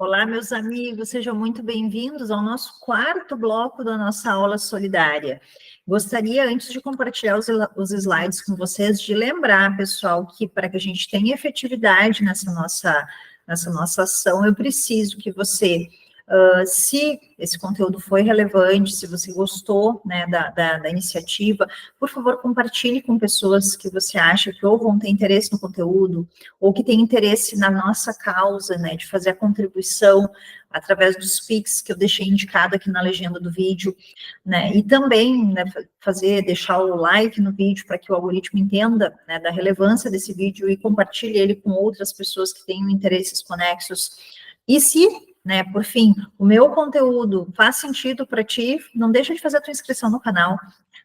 Olá, meus amigos, sejam muito bem-vindos ao nosso quarto bloco da nossa aula solidária. Gostaria, antes de compartilhar os slides com vocês, de lembrar, pessoal, que para que a gente tenha efetividade nessa nossa ação, eu preciso que você, se esse conteúdo foi relevante, se você gostou, né, da iniciativa, por favor, compartilhe com pessoas que você acha que ou vão ter interesse no conteúdo, ou que tem interesse na nossa causa, né, de fazer a contribuição através dos Pix que eu deixei indicado aqui na legenda do vídeo, né, e também, né, deixar o like no vídeo para que o algoritmo entenda, né, da relevância desse vídeo e compartilhe ele com outras pessoas que tenham interesses conexos. E se, né, por fim, o meu conteúdo faz sentido para ti, não deixa de fazer a tua inscrição no canal,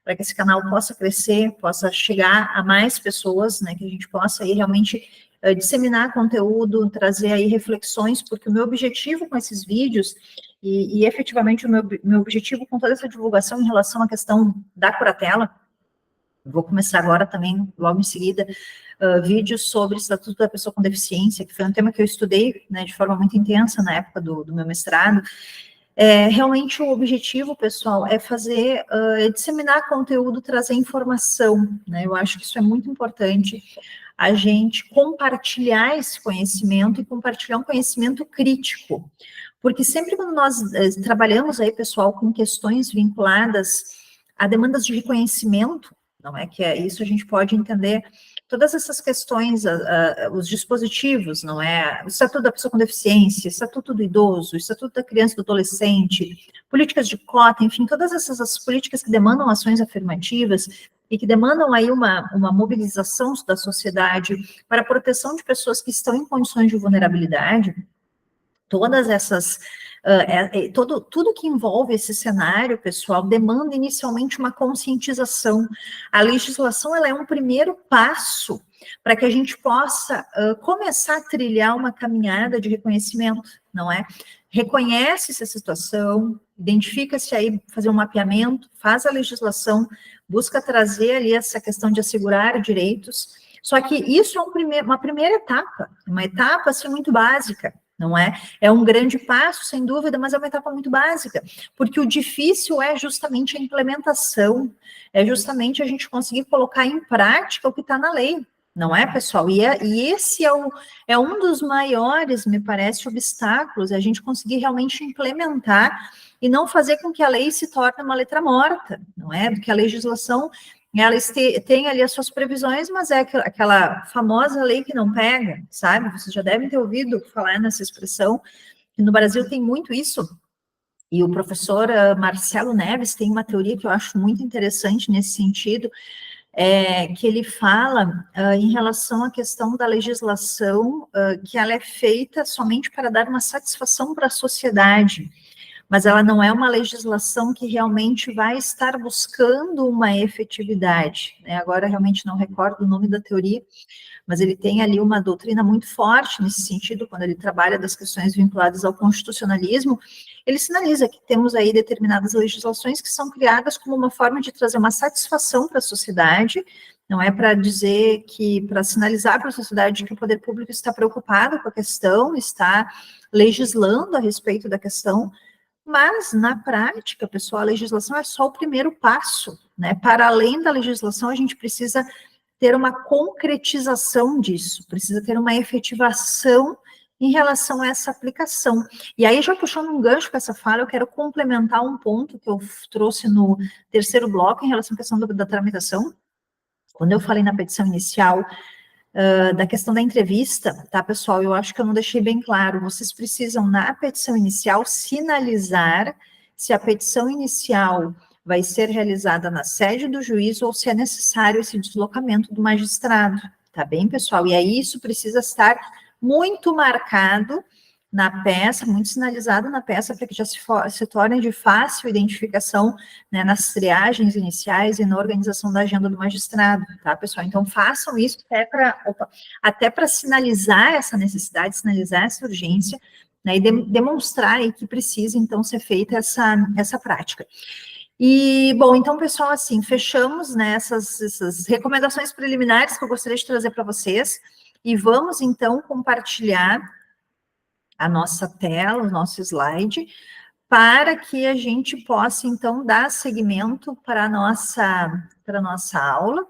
para que esse canal possa crescer, possa chegar a mais pessoas, né, que a gente possa aí realmente disseminar conteúdo, trazer aí reflexões, porque o meu objetivo com esses vídeos, e efetivamente o meu objetivo com toda essa divulgação em relação à questão da curatela, vou começar agora também, logo em seguida, vídeos sobre o Estatuto da Pessoa com Deficiência, que foi um tema que eu estudei, né, de forma muito intensa na época do meu mestrado. Realmente o objetivo, pessoal, é fazer, disseminar conteúdo, trazer informação, né, eu acho que isso é muito importante, a gente compartilhar esse conhecimento e compartilhar um conhecimento crítico, porque sempre quando nós trabalhamos aí, pessoal, com questões vinculadas a demandas de reconhecimento, não é que isso a gente pode entender todas essas questões, os dispositivos, não é? O Estatuto da Pessoa com Deficiência, o Estatuto do Idoso, o Estatuto da Criança e do Adolescente, políticas de cota, enfim, todas essas políticas que demandam ações afirmativas e que demandam aí uma mobilização da sociedade para a proteção de pessoas que estão em condições de vulnerabilidade, todas essas, tudo que envolve esse cenário, pessoal, demanda inicialmente uma conscientização. A legislação, ela é um primeiro passo para que a gente possa começar a trilhar uma caminhada de reconhecimento, não é? Reconhece-se a situação, identifica-se aí, fazer um mapeamento, faz a legislação, busca trazer ali essa questão de assegurar direitos, só que isso é uma primeira etapa, uma etapa, assim, muito básica, não é? É um grande passo, sem dúvida, mas é uma etapa muito básica, porque o difícil é justamente a implementação, é justamente a gente conseguir colocar em prática o que está na lei, não é, pessoal? E esse é um dos maiores, me parece, obstáculos, é a gente conseguir realmente implementar e não fazer com que a lei se torne uma letra morta, não é? Porque a legislação, ela tem ali as suas previsões, mas é aquela famosa lei que não pega, sabe? Vocês já devem ter ouvido falar nessa expressão, que no Brasil tem muito isso, e o professor Marcelo Neves tem uma teoria que eu acho muito interessante nesse sentido, que ele fala em relação à questão da legislação, que ela é feita somente para dar uma satisfação para a sociedade, mas ela não é uma legislação que realmente vai estar buscando uma efetividade, né? Agora realmente não recordo o nome da teoria, mas ele tem ali uma doutrina muito forte nesse sentido, quando ele trabalha das questões vinculadas ao constitucionalismo, ele sinaliza que temos aí determinadas legislações que são criadas como uma forma de trazer uma satisfação para a sociedade, não é para dizer que, para sinalizar para a sociedade que o poder público está preocupado com a questão, está legislando a respeito da questão, mas, na prática, pessoal, a legislação é só o primeiro passo, né? Para além da legislação, a gente precisa ter uma concretização disso, precisa ter uma efetivação em relação a essa aplicação. E aí, já puxando um gancho com essa fala, eu quero complementar um ponto que eu trouxe no terceiro bloco em relação à questão da tramitação. Quando eu falei na petição inicial, da questão da entrevista, tá, pessoal? Eu acho que eu não deixei bem claro. Vocês precisam, na petição inicial, sinalizar se a petição inicial vai ser realizada na sede do juiz ou se é necessário esse deslocamento do magistrado, tá bem, pessoal? E aí isso precisa estar muito marcado na peça, muito sinalizado na peça, para que já se torne de fácil identificação, né, nas triagens iniciais e na organização da agenda do magistrado, tá, pessoal? Então, façam isso até para sinalizar essa necessidade, sinalizar essa urgência, né, e demonstrar aí que precisa, então, ser feita essa prática. E, bom, então, pessoal, assim, fechamos, né, essas recomendações preliminares que eu gostaria de trazer para vocês, e vamos, então, compartilhar a nossa tela, o nosso slide, para que a gente possa, então, dar seguimento para a nossa aula.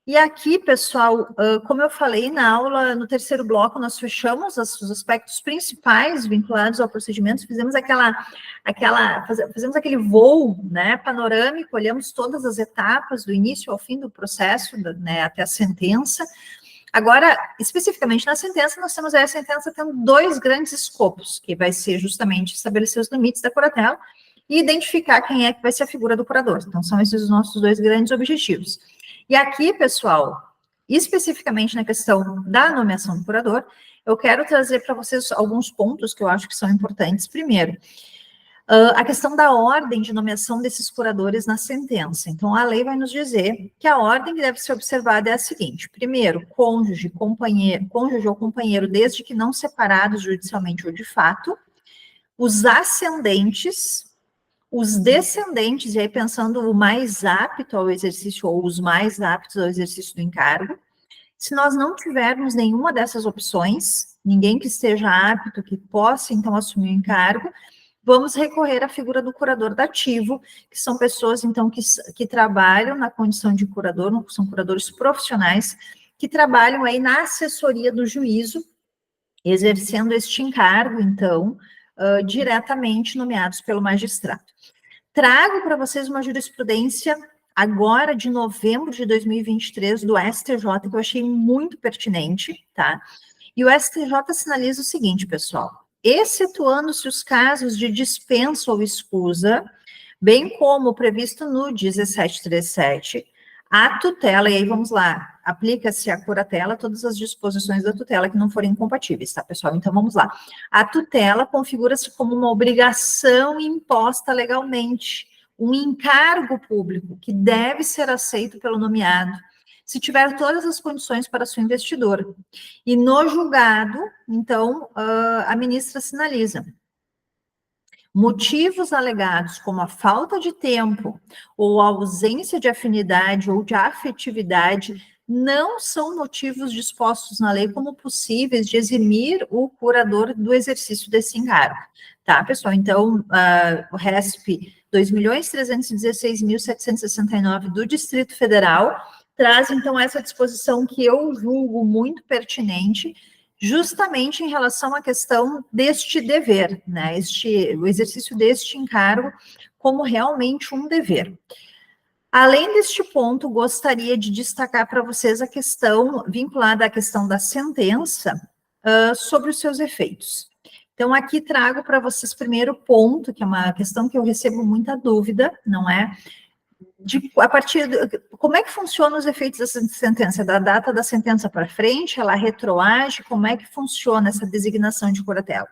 E aqui, pessoal, como eu falei na aula, no terceiro bloco, nós fechamos os aspectos principais vinculados ao procedimento, fizemos fizemos aquele voo, né, panorâmico, olhamos todas as etapas, do início ao fim do processo, né, até a sentença. Agora, especificamente na sentença, nós temos a sentença tendo dois grandes escopos, que vai ser justamente estabelecer os limites da curatela e identificar quem é que vai ser a figura do curador. Então, são esses os nossos dois grandes objetivos. E aqui, pessoal, especificamente na questão da nomeação do curador, eu quero trazer para vocês alguns pontos que eu acho que são importantes. Primeiro, a questão da ordem de nomeação desses curadores na sentença. Então, a lei vai nos dizer que a ordem que deve ser observada é a seguinte: primeiro, cônjuge ou companheiro, desde que não separados judicialmente ou de fato, os ascendentes, os descendentes, e aí pensando o mais apto ao exercício, ou os mais aptos ao exercício do encargo. Se nós não tivermos nenhuma dessas opções, ninguém que esteja apto, que possa, então, assumir o encargo, vamos recorrer à figura do curador dativo, que são pessoas, então, que trabalham na condição de curador, são curadores profissionais, que trabalham aí na assessoria do juízo, exercendo este encargo, então, diretamente nomeados pelo magistrado. Trago para vocês uma jurisprudência agora de novembro de 2023 do STJ, que eu achei muito pertinente, tá? E o STJ sinaliza o seguinte, pessoal: excetuando-se os casos de dispensa ou escusa, bem como previsto no 1737, a tutela, e aí vamos lá, aplica-se a curatela, todas as disposições da tutela que não forem incompatíveis, tá, pessoal? Então, vamos lá. A tutela configura-se como uma obrigação imposta legalmente, um encargo público que deve ser aceito pelo nomeado, se tiver todas as condições para sua investidura. E no julgado, então, a ministra sinaliza: motivos alegados como a falta de tempo ou a ausência de afinidade ou de afetividade não são motivos dispostos na lei como possíveis de eximir o curador do exercício desse encargo. Tá, pessoal? Então, o RESP 2.316.769 do Distrito Federal traz, então, essa disposição que eu julgo muito pertinente, justamente em relação à questão deste dever, né? O exercício deste encargo como realmente um dever. Além deste ponto, gostaria de destacar para vocês a questão vinculada à questão da sentença sobre os seus efeitos. Então, aqui trago para vocês primeiro ponto, que é uma questão que eu recebo muita dúvida, não é? Como é que funcionam os efeitos dessa sentença? Da data da sentença para frente, ela retroage, como é que funciona essa designação de curatela?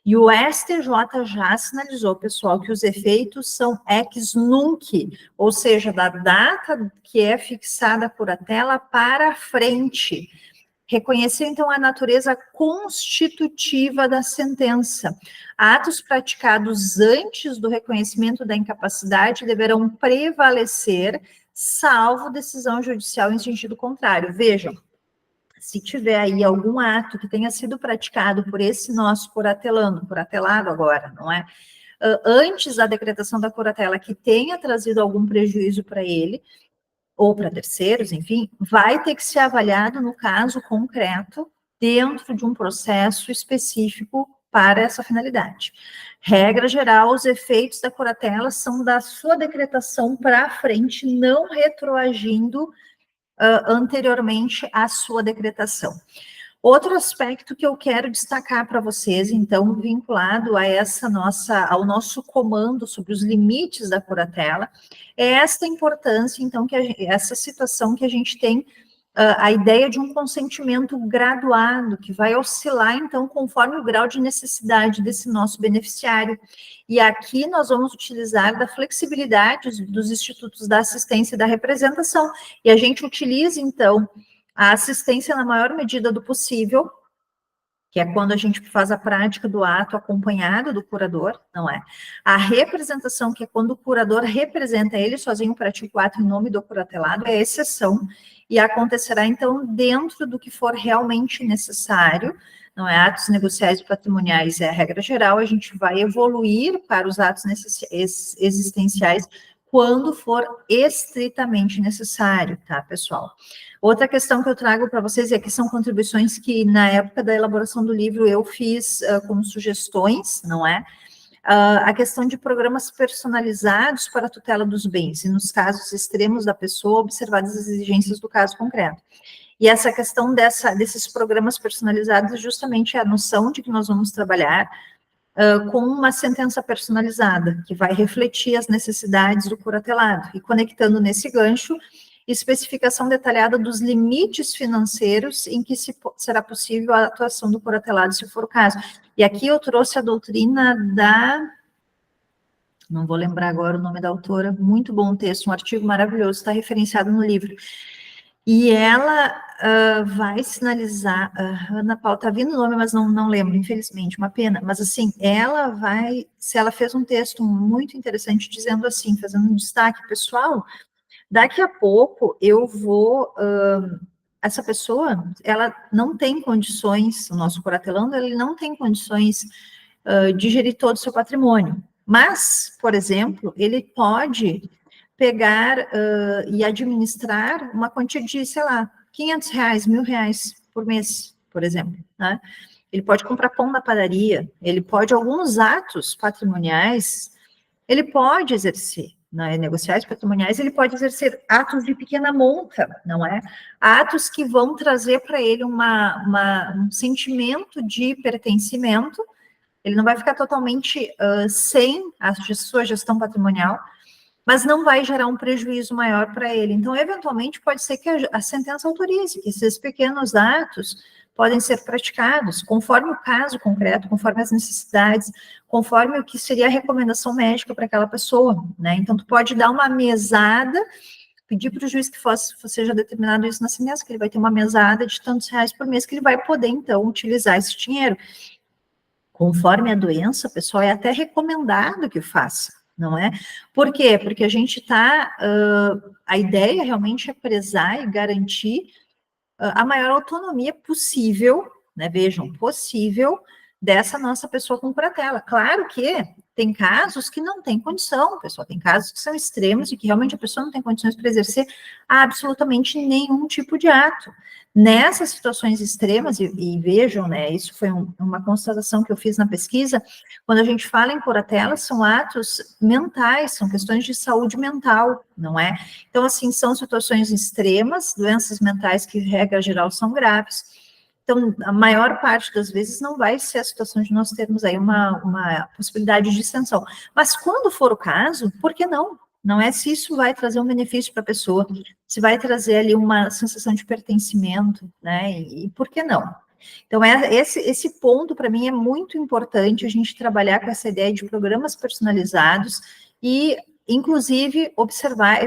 E o STJ já sinalizou, pessoal, que os efeitos são ex nunc, ou seja, da data que é fixada a curatela para frente. Reconheceu, então, a natureza constitutiva da sentença. Atos praticados antes do reconhecimento da incapacidade deverão prevalecer, salvo decisão judicial em sentido contrário. Vejam, se tiver aí algum ato que tenha sido praticado por esse nosso curatelado agora, não é? Antes da decretação da curatela, que tenha trazido algum prejuízo para ele, ou para terceiros, enfim, vai ter que ser avaliado no caso concreto, dentro de um processo específico para essa finalidade. Regra geral, os efeitos da curatela são da sua decretação para frente, não retroagindo anteriormente à sua decretação. Outro aspecto que eu quero destacar para vocês, então, vinculado a ao nosso comando sobre os limites da curatela, é esta importância, então, essa situação que a gente tem, a ideia de um consentimento graduado, que vai oscilar, então, conforme o grau de necessidade desse nosso beneficiário. E aqui nós vamos utilizar da flexibilidade dos institutos da assistência e da representação, e a gente utiliza, então, a assistência na maior medida do possível, que é quando a gente faz a prática do ato acompanhado do curador, não é? A representação, que é quando o curador representa ele sozinho, pratica o ato em nome do curatelado, é exceção, e acontecerá, então, dentro do que for realmente necessário, não é? Atos negociais e patrimoniais é a regra geral, a gente vai evoluir para os atos existenciais quando for estritamente necessário, tá, pessoal? Outra questão que eu trago para vocês é que são contribuições que, na época da elaboração do livro, eu fiz como sugestões, não é? A questão de programas personalizados para a tutela dos bens, e nos casos extremos da pessoa, observadas as exigências do caso concreto. E essa questão desses programas personalizados é justamente a noção de que nós vamos trabalhar com uma sentença personalizada, que vai refletir as necessidades do curatelado, e conectando nesse gancho, especificação detalhada dos limites financeiros em que será possível a atuação do curatelado, se for o caso. E aqui eu trouxe a doutrina não vou lembrar agora o nome da autora, muito bom texto, um artigo maravilhoso, está referenciado no livro. E ela vai sinalizar, Ana Paula, está vindo o nome, mas não lembro, infelizmente, uma pena, mas assim, ela fez um texto muito interessante, dizendo assim, fazendo um destaque, pessoal, daqui a pouco eu vou, essa pessoa, ela não tem condições, o nosso curatelando, ele não tem condições de gerir todo o seu patrimônio, mas, por exemplo, ele pode pegar e administrar uma quantia de, sei lá, R$500, R$1.000 por mês, por exemplo, né? Ele pode comprar pão na padaria, ele pode, alguns atos patrimoniais, ele pode exercer, né, negociais patrimoniais, ele pode exercer atos de pequena monta, não é? Atos que vão trazer para ele um sentimento de pertencimento, ele não vai ficar totalmente sem a sua gestão patrimonial, mas não vai gerar um prejuízo maior para ele. Então, eventualmente, pode ser que a sentença autorize que esses pequenos atos podem ser praticados, conforme o caso concreto, conforme as necessidades, conforme o que seria a recomendação médica para aquela pessoa, né? Então, tu pode dar uma mesada, pedir para o juiz que seja determinado isso na sentença, que ele vai ter uma mesada de tantos reais por mês, que ele vai poder, então, utilizar esse dinheiro. Conforme a doença, pessoal, é até recomendado que faça, não é? Por quê? Porque a gente está, a ideia realmente é prezar e garantir a maior autonomia possível, né? Vejam, possível, dessa nossa pessoa com curatela. Claro que tem casos que não tem condição, pessoal, tem casos que são extremos e que realmente a pessoa não tem condições para exercer absolutamente nenhum tipo de ato. Nessas situações extremas, e vejam, né, isso foi uma constatação que eu fiz na pesquisa, quando a gente fala em curatela, são atos mentais, são questões de saúde mental, não é? Então, assim, são situações extremas, doenças mentais que, regra geral, são graves. Então, a maior parte das vezes não vai ser a situação de nós termos aí uma possibilidade de extensão. Mas quando for o caso, por que não? Não é se isso vai trazer um benefício para a pessoa, se vai trazer ali uma sensação de pertencimento, né? E por que não? Então, esse ponto, para mim, é muito importante a gente trabalhar com essa ideia de programas personalizados e, inclusive, observar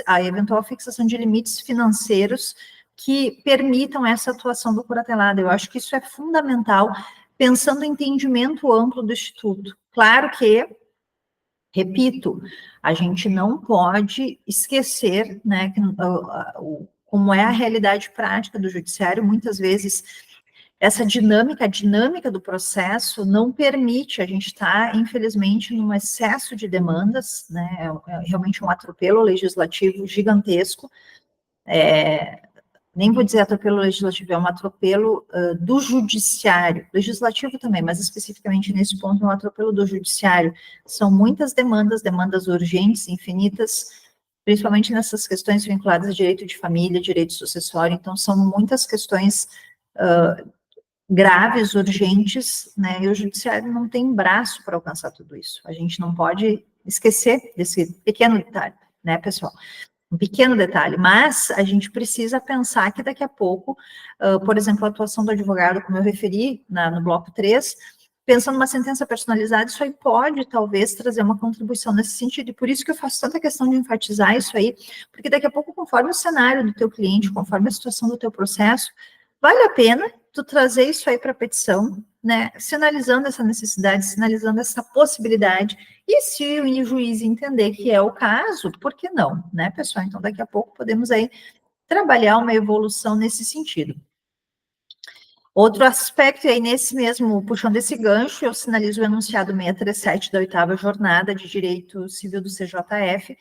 a eventual fixação de limites financeiros que permitam essa atuação do curatelado. Eu acho que isso é fundamental, pensando em entendimento amplo do Instituto. Claro que, repito, a gente não pode esquecer, né, como é a realidade prática do judiciário, muitas vezes essa dinâmica, a dinâmica do processo não permite, a gente está, infelizmente, num excesso de demandas, né, é realmente um atropelo legislativo gigantesco, nem vou dizer atropelo legislativo, é um atropelo do judiciário, legislativo também, mas especificamente nesse ponto, é um atropelo do judiciário. São muitas demandas urgentes, infinitas, principalmente nessas questões vinculadas a direito de família, direito sucessório, então são muitas questões graves, urgentes, né, e o judiciário não tem braço para alcançar tudo isso. A gente não pode esquecer desse pequeno detalhe, né, pessoal? Um pequeno detalhe, mas a gente precisa pensar que daqui a pouco, por exemplo, a atuação do advogado, como eu referi no bloco 3, pensando numa sentença personalizada, isso aí pode, talvez, trazer uma contribuição nesse sentido, e por isso que eu faço tanta questão de enfatizar isso aí, porque daqui a pouco, conforme o cenário do teu cliente, conforme a situação do teu processo, vale a pena tu trazer isso aí para a petição, né, sinalizando essa necessidade, sinalizando essa possibilidade, e se o juiz entender que é o caso, por que não, né, pessoal? Então, daqui a pouco podemos aí trabalhar uma evolução nesse sentido. Outro aspecto, aí nesse mesmo, puxando esse gancho, eu sinalizo o enunciado 637 da 8ª Jornada de Direito Civil do CJF,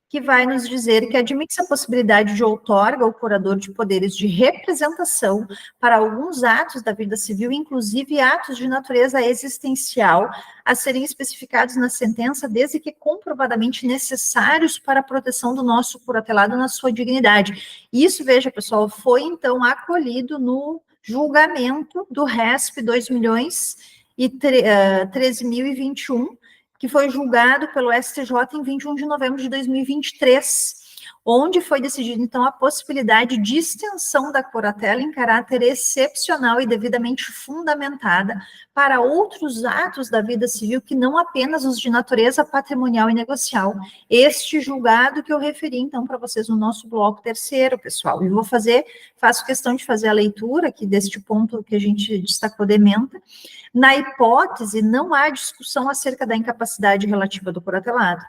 que vai nos dizer que admite-se a possibilidade de outorga ao curador de poderes de representação para alguns atos da vida civil, inclusive atos de natureza existencial, a serem especificados na sentença, desde que comprovadamente necessários para a proteção do nosso curatelado na sua dignidade. Isso, veja, pessoal, foi então acolhido no julgamento do RESP 2.013.021, que foi julgado pelo STJ em 21 de novembro de 2023, onde foi decidida, então, a possibilidade de extensão da curatela em caráter excepcional e devidamente fundamentada para outros atos da vida civil que não apenas os de natureza patrimonial e negocial. Este julgado que eu referi, então, para vocês no nosso bloco terceiro, pessoal. E faço questão de fazer a leitura aqui deste ponto que a gente destacou de ementa. Na hipótese, não há discussão acerca da incapacidade relativa do curatelado.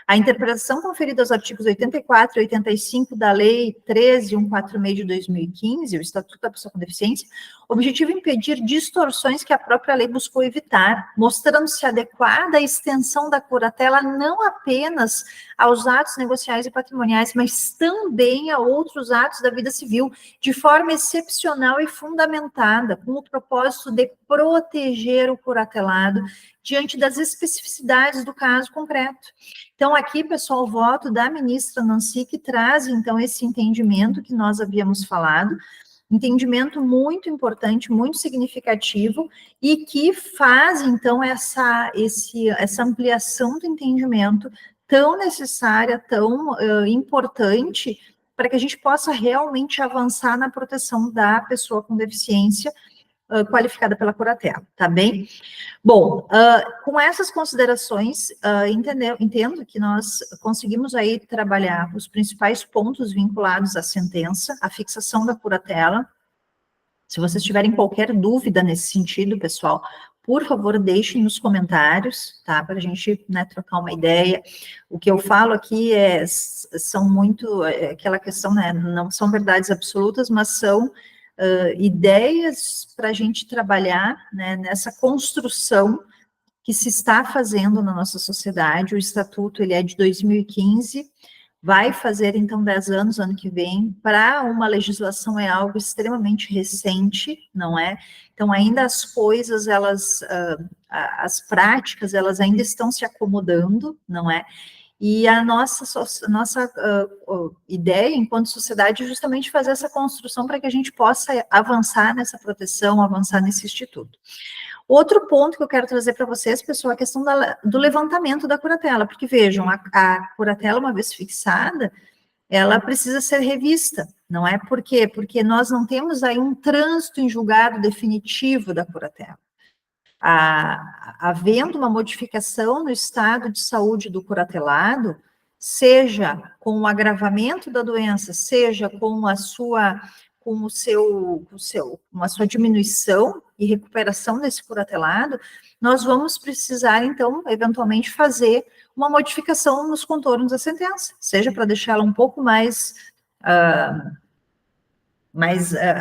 A interpretação conferida aos artigos 84 e 85 da Lei 13.146 de 2015, o Estatuto da Pessoa com Deficiência, objetivo impedir distorções que a própria lei buscou evitar, mostrando-se adequada a extensão da curatela não apenas aos atos negociais e patrimoniais, mas também a outros atos da vida civil, de forma excepcional e fundamentada, com o propósito de proteger o curatelado diante das especificidades do caso concreto. Então, aqui, pessoal, o voto da ministra Nancy, que traz, então, esse entendimento que nós havíamos falado, entendimento muito importante, muito significativo, e que faz, então, essa ampliação do entendimento tão necessária, tão importante, para que a gente possa realmente avançar na proteção da pessoa com deficiência qualificada pela curatela, tá bem? Bom, com essas considerações, entendo que nós conseguimos aí trabalhar os principais pontos vinculados à sentença, à fixação da curatela. Se vocês tiverem qualquer dúvida nesse sentido, pessoal, por favor, deixem nos comentários, tá? Para a gente, né, trocar uma ideia. O que eu falo aqui são muito aquela questão, né? Não são verdades absolutas, mas são ideias para a gente trabalhar, né, nessa construção que se está fazendo na nossa sociedade. O Estatuto, ele é de 2015, vai fazer, então, 10 anos, ano que vem. Para uma legislação é algo extremamente recente, não é? Então, ainda as coisas, as práticas, elas ainda estão se acomodando, não é? E a nossa ideia, enquanto sociedade, é justamente fazer essa construção para que a gente possa avançar nessa proteção, avançar nesse instituto. Outro ponto que eu quero trazer para vocês, pessoal, é a questão do levantamento da curatela, porque vejam, a curatela, uma vez fixada, ela precisa ser revista, não é? Por quê? Porque nós não temos aí um trânsito em julgado definitivo da curatela. Havendo uma modificação no estado de saúde do curatelado, seja com o agravamento da doença, seja com a sua diminuição e recuperação desse curatelado, nós vamos precisar, então, eventualmente, fazer uma modificação nos contornos da sentença, seja para deixá-la um pouco mais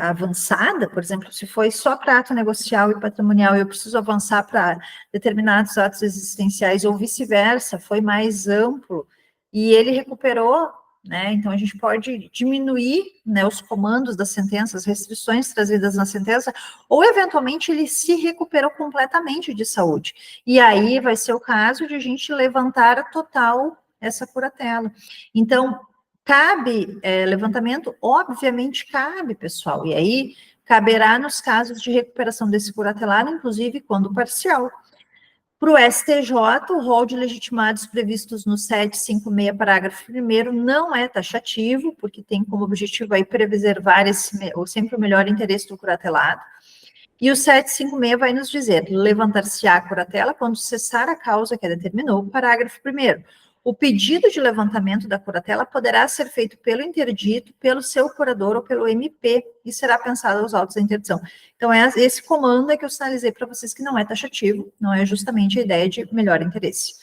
avançada, por exemplo, se foi só para ato negocial e patrimonial, eu preciso avançar para determinados atos existenciais, ou vice-versa, foi mais amplo, e ele recuperou, né, então a gente pode diminuir, né, os comandos da sentença, as restrições trazidas na sentença, ou eventualmente ele se recuperou completamente de saúde, e aí vai ser o caso de a gente levantar a total essa curatela. Então, cabe levantamento? Obviamente cabe, pessoal, e aí caberá nos casos de recuperação desse curatelado, inclusive quando parcial. Para o STJ, o rol de legitimados previstos no 756, parágrafo 1º, não é taxativo, porque tem como objetivo aí preservar sempre o melhor interesse do curatelado. E o 756 vai nos dizer, levantar-se-á a curatela quando cessar a causa que a determinou, parágrafo 1º. o pedido de levantamento da curatela poderá ser feito pelo interdito, pelo seu curador ou pelo MP, e será pensado aos autos da interdição. Então, esse comando é que eu sinalizei para vocês que não é taxativo, não é justamente a ideia de melhor interesse.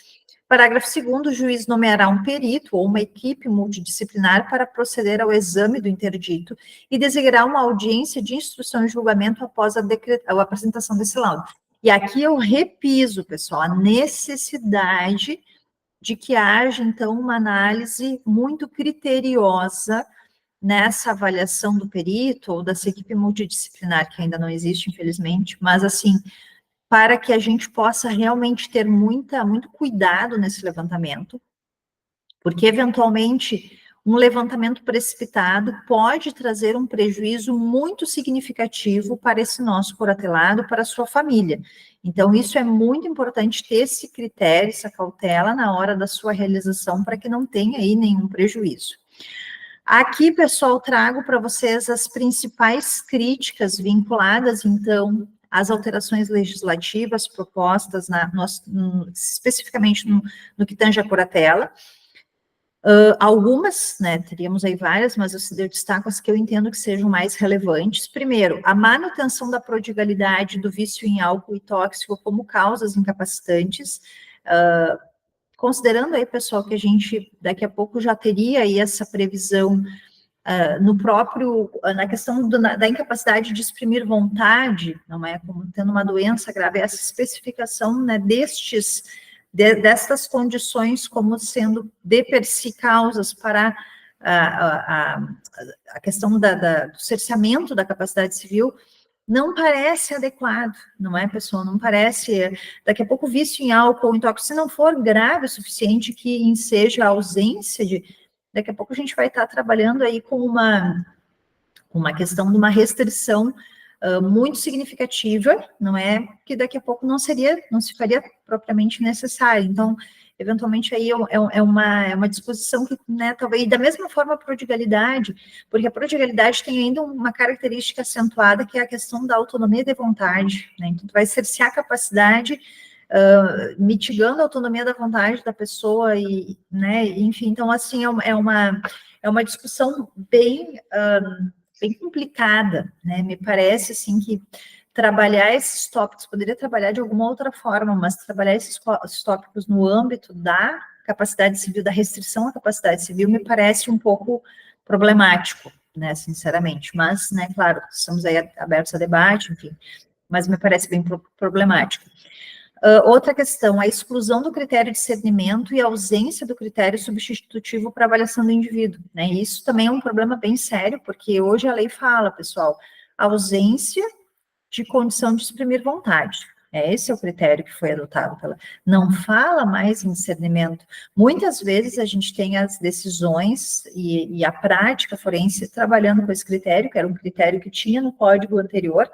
Parágrafo 2º, o juiz nomeará um perito ou uma equipe multidisciplinar para proceder ao exame do interdito e designará uma audiência de instrução e julgamento após a apresentação desse laudo. E aqui eu repiso, pessoal, a necessidade de que haja, então, uma análise muito criteriosa nessa avaliação do perito ou dessa equipe multidisciplinar, que ainda não existe, infelizmente, mas, assim, para que a gente possa realmente ter muito cuidado nesse levantamento, porque, eventualmente, um levantamento precipitado pode trazer um prejuízo muito significativo para esse nosso curatelado, para a sua família. Então, isso é muito importante ter esse critério, essa cautela na hora da sua realização, para que não tenha aí nenhum prejuízo. Aqui, pessoal, trago para vocês as principais críticas vinculadas, então, às alterações legislativas propostas, especificamente no que tange a curatela. Algumas, né, teríamos aí várias, mas eu destaco as que eu entendo que sejam mais relevantes. Primeiro, a manutenção da prodigalidade do vício em álcool e tóxico como causas incapacitantes, considerando aí, pessoal, que a gente daqui a pouco já teria aí essa previsão na questão da incapacidade de exprimir vontade, não é, como tendo uma doença grave, essa especificação, né, destas condições como sendo de per si causas para a questão do cerceamento da capacidade civil, não parece adequado, não é, pessoal? Não parece. Daqui a pouco, vício em álcool, em tóxico, se não for grave o suficiente que enseja a ausência de. Daqui a pouco a gente vai estar trabalhando aí com uma questão de uma restrição muito significativa, não é? Que daqui a pouco não se faria propriamente necessário. Então, eventualmente, aí é uma disposição que, né, talvez, da mesma forma a prodigalidade, porque a prodigalidade tem ainda uma característica acentuada, que é a questão da autonomia de vontade, né? Então, tu vai cercear a capacidade, mitigando a autonomia da vontade da pessoa, e, né, enfim, então, assim, é uma discussão bem complicada, né? Me parece, assim, que trabalhar esses tópicos, poderia trabalhar de alguma outra forma, mas trabalhar esses tópicos no âmbito da capacidade civil, da restrição à capacidade civil, me parece um pouco problemático, né, sinceramente. Mas, né, claro, estamos aí abertos a debate, enfim, mas me parece bem problemático. Outra questão, a exclusão do critério de discernimento e a ausência do critério substitutivo para avaliação do indivíduo, né? Isso também é um problema bem sério, porque hoje a lei fala, pessoal, ausência de condição de exprimir vontade. Esse é o critério que foi adotado não fala mais em discernimento. Muitas vezes a gente tem as decisões e a prática forense trabalhando com esse critério, que era um critério que tinha no código anterior,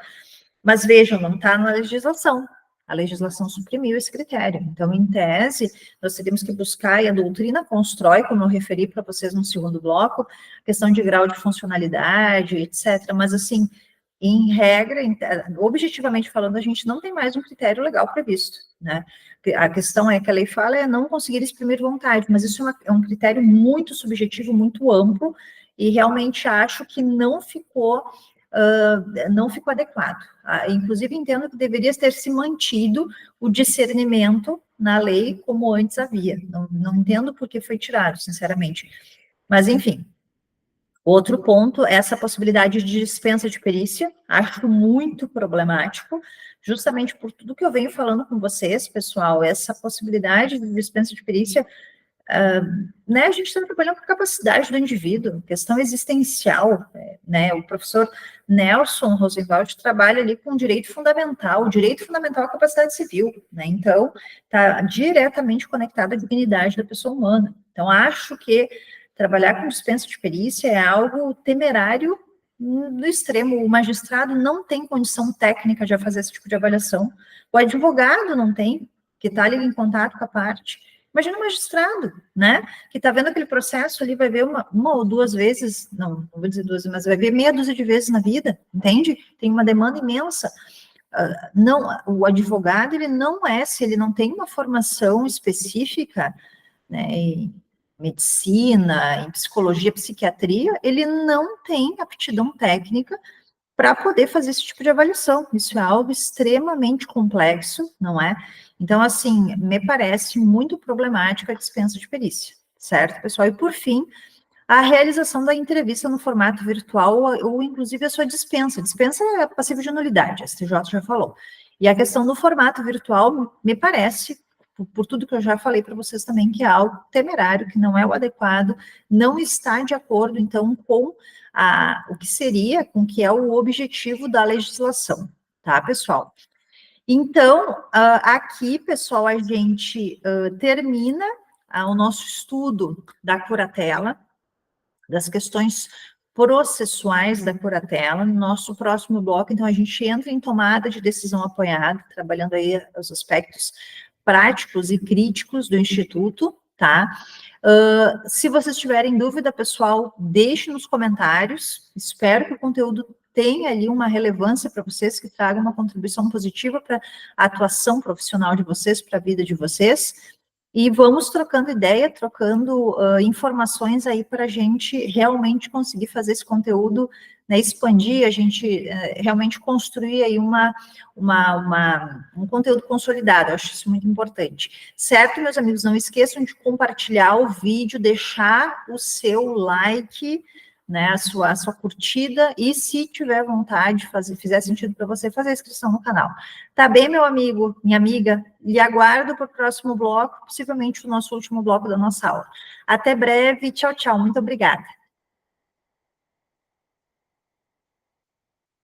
mas vejam, não está na legislação. A legislação suprimiu esse critério. Então, em tese, nós teríamos que buscar, e a doutrina constrói, como eu referi para vocês no segundo bloco, questão de grau de funcionalidade, etc. Mas, assim, em regra, objetivamente falando, a gente não tem mais um critério legal previsto, né? A questão é que a lei fala é não conseguir exprimir vontade, mas isso é um critério muito subjetivo, muito amplo, e realmente acho que não ficou adequado. Inclusive, entendo que deveria ter se mantido o discernimento na lei como antes havia. Não entendo por que foi tirado, sinceramente. Mas, enfim. Outro ponto, essa possibilidade de dispensa de perícia, acho muito problemático, justamente por tudo que eu venho falando com vocês, pessoal, essa possibilidade de dispensa de perícia, né, a gente está trabalhando com a capacidade do indivíduo, questão existencial, né, o professor Nelson Rosenwald trabalha ali com direito fundamental à capacidade civil, né, então, está diretamente conectado à dignidade da pessoa humana. Então, acho que trabalhar com dispensa de perícia é algo temerário no extremo. O magistrado não tem condição técnica de fazer esse tipo de avaliação, o advogado não tem, que está ali em contato com a parte. Imagina o magistrado, né, que está vendo aquele processo ali, vai ver uma ou duas vezes, não vou dizer duas, mas vai ver meia dúzia de vezes na vida, entende? Tem uma demanda imensa. O advogado, ele não se ele não tem uma formação específica, né, em medicina, em psicologia, psiquiatria, ele não tem aptidão técnica para poder fazer esse tipo de avaliação. Isso é algo extremamente complexo, não é? Então, assim, me parece muito problemática a dispensa de perícia, certo, pessoal? E, por fim, a realização da entrevista no formato virtual ou, inclusive, a sua dispensa. Dispensa é passível de nulidade, a STJ já falou. E a questão do formato virtual, me parece, por tudo que eu já falei para vocês também, que é algo temerário, que não é o adequado, não está de acordo, então, com o que seria, com o que é o objetivo da legislação, tá, pessoal? Então, aqui, pessoal, a gente termina o nosso estudo da curatela, das questões processuais da curatela. No nosso próximo bloco, então, a gente entra em tomada de decisão apoiada, trabalhando aí os aspectos práticos e críticos do Instituto, tá? Se vocês tiverem dúvida, pessoal, deixe nos comentários. Espero que o conteúdo tenha ali uma relevância para vocês, que traga uma contribuição positiva para a atuação profissional de vocês, para a vida de vocês. E vamos trocando ideia, trocando informações aí para a gente realmente conseguir fazer esse conteúdo, né, expandir, a gente realmente construir aí um conteúdo consolidado. Eu acho isso muito importante. Certo, meus amigos? Não esqueçam de compartilhar o vídeo, deixar o seu like, né, a sua curtida, e se tiver vontade, fizer sentido para você, fazer a inscrição no canal. Tá bem, meu amigo, minha amiga? Lhe aguardo para o próximo bloco, possivelmente o nosso último bloco da nossa aula. Até breve, tchau, tchau, muito obrigada.